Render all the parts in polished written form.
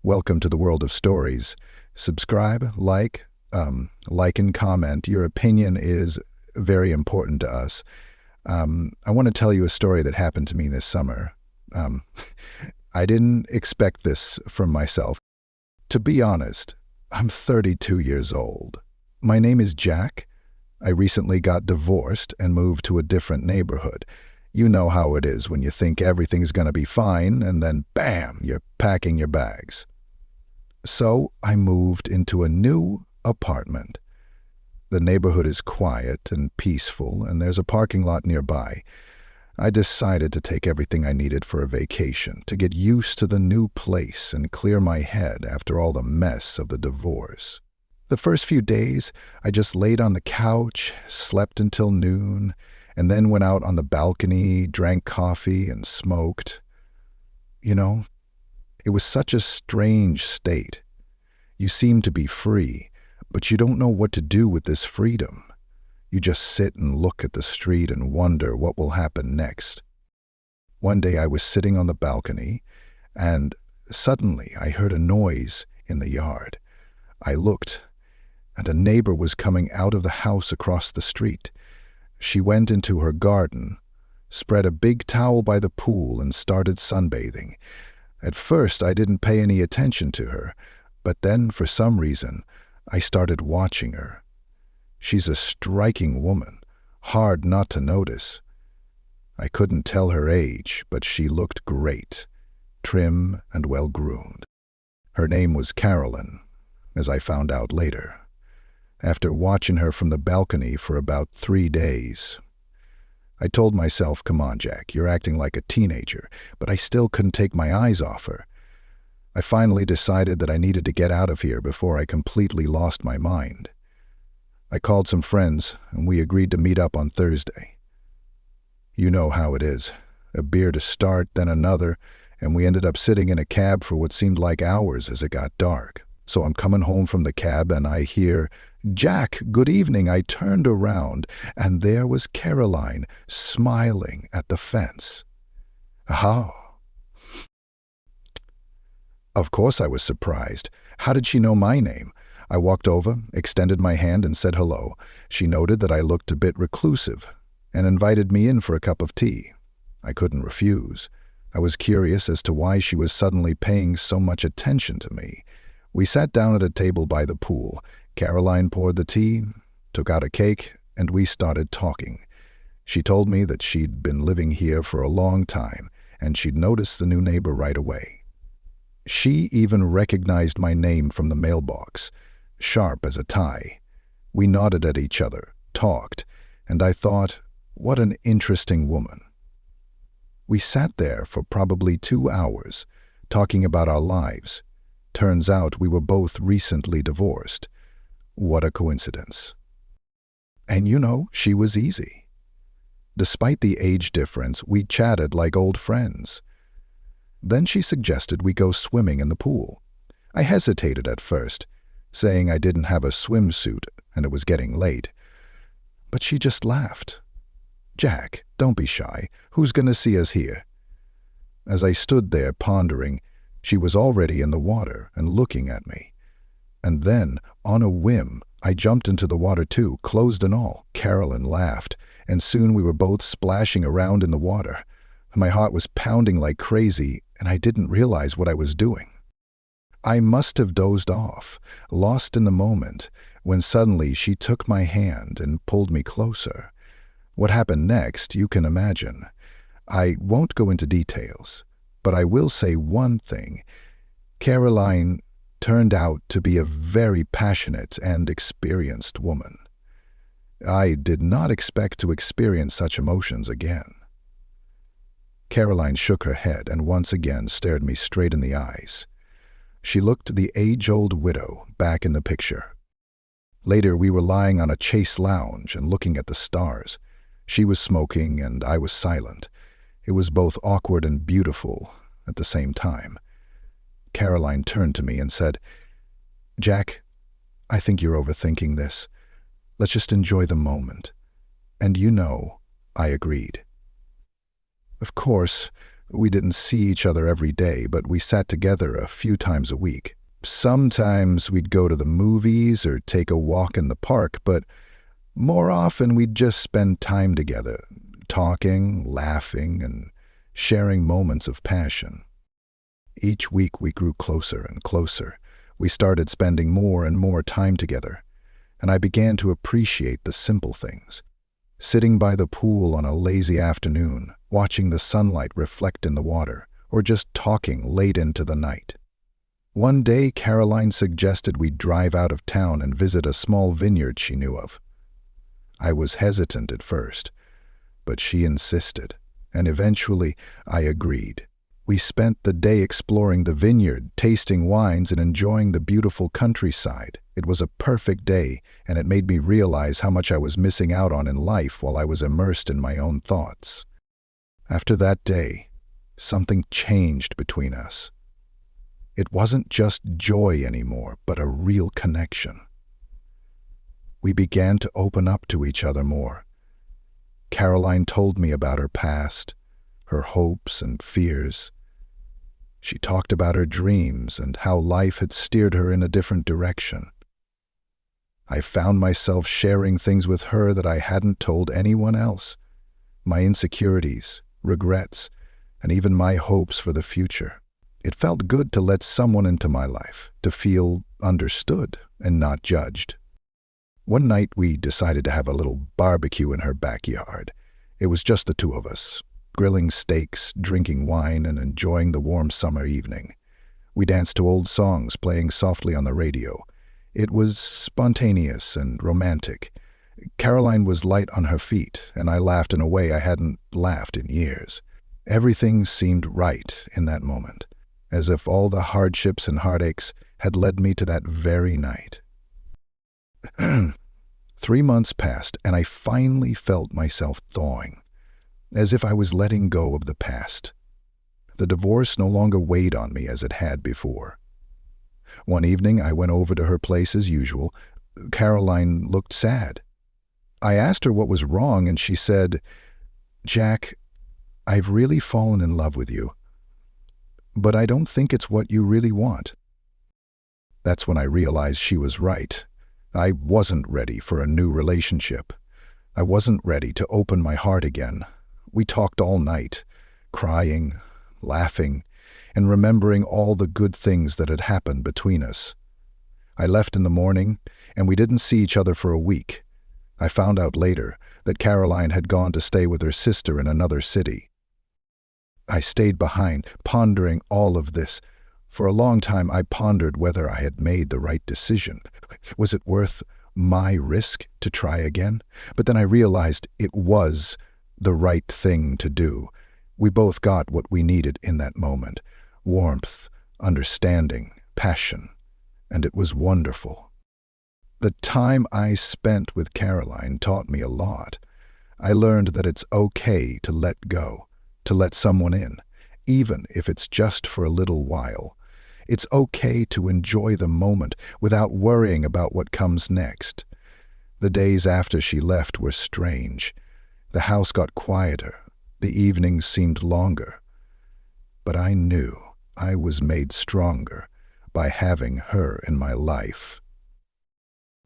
Welcome to the world of stories. Subscribe, like and comment. Your opinion is very important to us. I want to tell you a story that happened to me this summer. Um, I didn't expect this from myself. To be honest, I'm 32 years old. My name is Jack. I recently got divorced and moved to a different neighborhood. You know how it is when you think everything's going to be fine, and then bam, you're packing your bags. So I moved into a new apartment. The neighborhood is quiet and peaceful, and there's a parking lot nearby. I decided to take everything I needed for a vacation, to get used to the new place and clear my head after all the mess of the divorce. The first few days, I just laid on the couch, slept until noon, and then went out on the balcony, drank coffee, and smoked. You know, it was such a strange state. You seem to be free, but you don't know what to do with this freedom. You just sit and look at the street and wonder what will happen next. One day I was sitting on the balcony, and suddenly I heard a noise in the yard. I looked, and a neighbor was coming out of the house across the street. She went into her garden, spread a big towel by the pool, and started sunbathing. At first, I didn't pay any attention to her, but then, for some reason, I started watching her. She's a striking woman, hard not to notice. I couldn't tell her age, but she looked great, trim and well-groomed. Her name was Carolyn, as I found out later. After watching her from the balcony for about 3 days, I told myself, come on, Jack, you're acting like a teenager, but I still couldn't take my eyes off her. I finally decided that I needed to get out of here before I completely lost my mind. I called some friends, and we agreed to meet up on Thursday. You know how it is. A beer to start, then another, and we ended up sitting in a cab for what seemed like hours as it got dark. So I'm coming home from the cab, and I hear, "Jack, good evening." I turned around, and there was Caroline, smiling at the fence. How? Of course I was surprised. How did she know my name? I walked over, extended my hand, and said hello. She noted that I looked a bit reclusive and invited me in for a cup of tea. I couldn't refuse. I was curious as to why she was suddenly paying so much attention to me. We sat down at a table by the pool. Caroline poured the tea, took out a cake, and we started talking. She told me that she'd been living here for a long time, and she'd noticed the new neighbor right away. She even recognized my name from the mailbox, sharp as a tie. We nodded at each other, talked, and I thought, what an interesting woman. We sat there for probably 2 hours, talking about our lives. Turns out we were both recently divorced. What a coincidence. And you know, she was easy. Despite the age difference, we chatted like old friends. Then she suggested we go swimming in the pool. I hesitated at first, saying I didn't have a swimsuit and it was getting late. But she just laughed. "Jack, don't be shy. Who's going to see us here?" As I stood there pondering, she was already in the water and looking at me. And then, on a whim, I jumped into the water too, clothes and all. Carolyn laughed, and soon we were both splashing around in the water. My heart was pounding like crazy, and I didn't realize what I was doing. I must have dozed off, lost in the moment, when suddenly she took my hand and pulled me closer. What happened next, you can imagine. I won't go into details, but I will say one thing. Caroline turned out to be a very passionate and experienced woman. I did not expect to experience such emotions again. Caroline shook her head and once again stared me straight in the eyes. She looked the age-old widow back in the picture. Later, we were lying on a chase lounge and looking at the stars. She was smoking and I was silent. It was both awkward and beautiful at the same time. Caroline turned to me and said, "Jack, I think you're overthinking this. Let's just enjoy the moment." And you know, I agreed. Of course, We didn't see each other every day, but we sat together a few times a week. Sometimes we'd go to the movies or take a walk in the park, but more often we'd just spend time together, talking, laughing, and sharing moments of passion. Each week we grew closer and closer. We started spending more and more time together, and I began to appreciate the simple things. Sitting by the pool on a lazy afternoon, watching the sunlight reflect in the water, or just talking late into the night. One day, Caroline suggested we drive out of town and visit a small vineyard she knew of. I was hesitant at first, but she insisted, and eventually I agreed. We spent the day exploring the vineyard, tasting wines, and enjoying the beautiful countryside. It was a perfect day, and it made me realize how much I was missing out on in life while I was immersed in my own thoughts. After that day, something changed between us. It wasn't just joy anymore, but a real connection. We began to open up to each other more. Caroline told me about her past, her hopes and fears. She talked about her dreams and how life had steered her in a different direction. I found myself sharing things with her that I hadn't told anyone else. My insecurities, regrets, and even my hopes for the future. It felt good to let someone into my life, to feel understood and not judged. One night we decided to have a little barbecue in her backyard. It was just the two of us, grilling steaks, drinking wine, and enjoying the warm summer evening. We danced to old songs playing softly on the radio. It was spontaneous and romantic. Caroline was light on her feet, and I laughed in a way I hadn't laughed in years. Everything seemed right in that moment, as if all the hardships and heartaches had led me to that very night. 3 months passed, and I finally felt myself thawing, as if I was letting go of the past. The divorce no longer weighed on me as it had before. One evening I went over to her place as usual. Caroline looked sad. I asked her what was wrong, and she said, "Jack, I've really fallen in love with you, but I don't think it's what you really want." That's when I realized she was right. I wasn't ready for a new relationship. I wasn't ready to open my heart again. We talked all night, crying, laughing, and remembering all the good things that had happened between us. I left in the morning, and we didn't see each other for a week. I found out later that Caroline had gone to stay with her sister in another city. I stayed behind, pondering all of this. For a long time I pondered whether I had made the right decision. Was it worth my risk to try again? But then I realized it was the right thing to do. We both got what we needed in that moment: warmth, understanding, passion, and it was wonderful. The time I spent with Caroline taught me a lot. I learned that it's okay to let go, to let someone in, even if it's just for a little while. It's okay to enjoy the moment without worrying about what comes next. The days after she left were strange. The house got quieter. The evenings seemed longer. But I knew I was made stronger by having her in my life.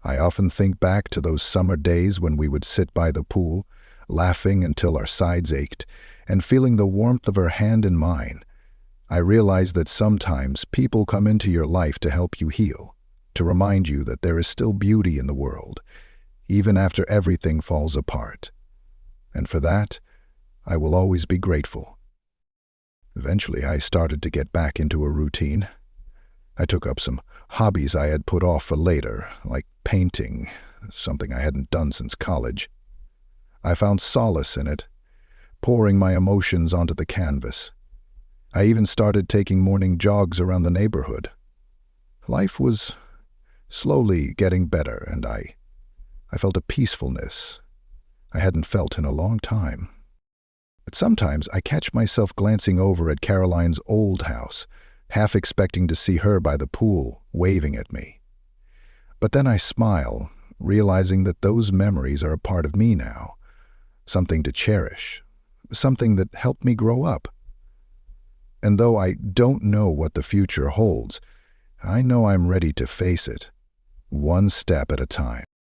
I often think back to those summer days when we would sit by the pool, laughing until our sides ached, and feeling the warmth of her hand in mine. I realize that sometimes people come into your life to help you heal, to remind you that there is still beauty in the world, even after everything falls apart. And for that, I will always be grateful. Eventually, I started to get back into a routine. I took up some hobbies I had put off for later, like painting, something I hadn't done since college. I found solace in it, pouring my emotions onto the canvas. I even started taking morning jogs around the neighborhood. Life was slowly getting better, and I felt a peacefulness I hadn't felt in a long time. But sometimes I catch myself glancing over at Caroline's old house, half expecting to see her by the pool, waving at me. But then I smile, realizing that those memories are a part of me now, something to cherish, something that helped me grow up. And though I don't know what the future holds, I know I'm ready to face it, one step at a time.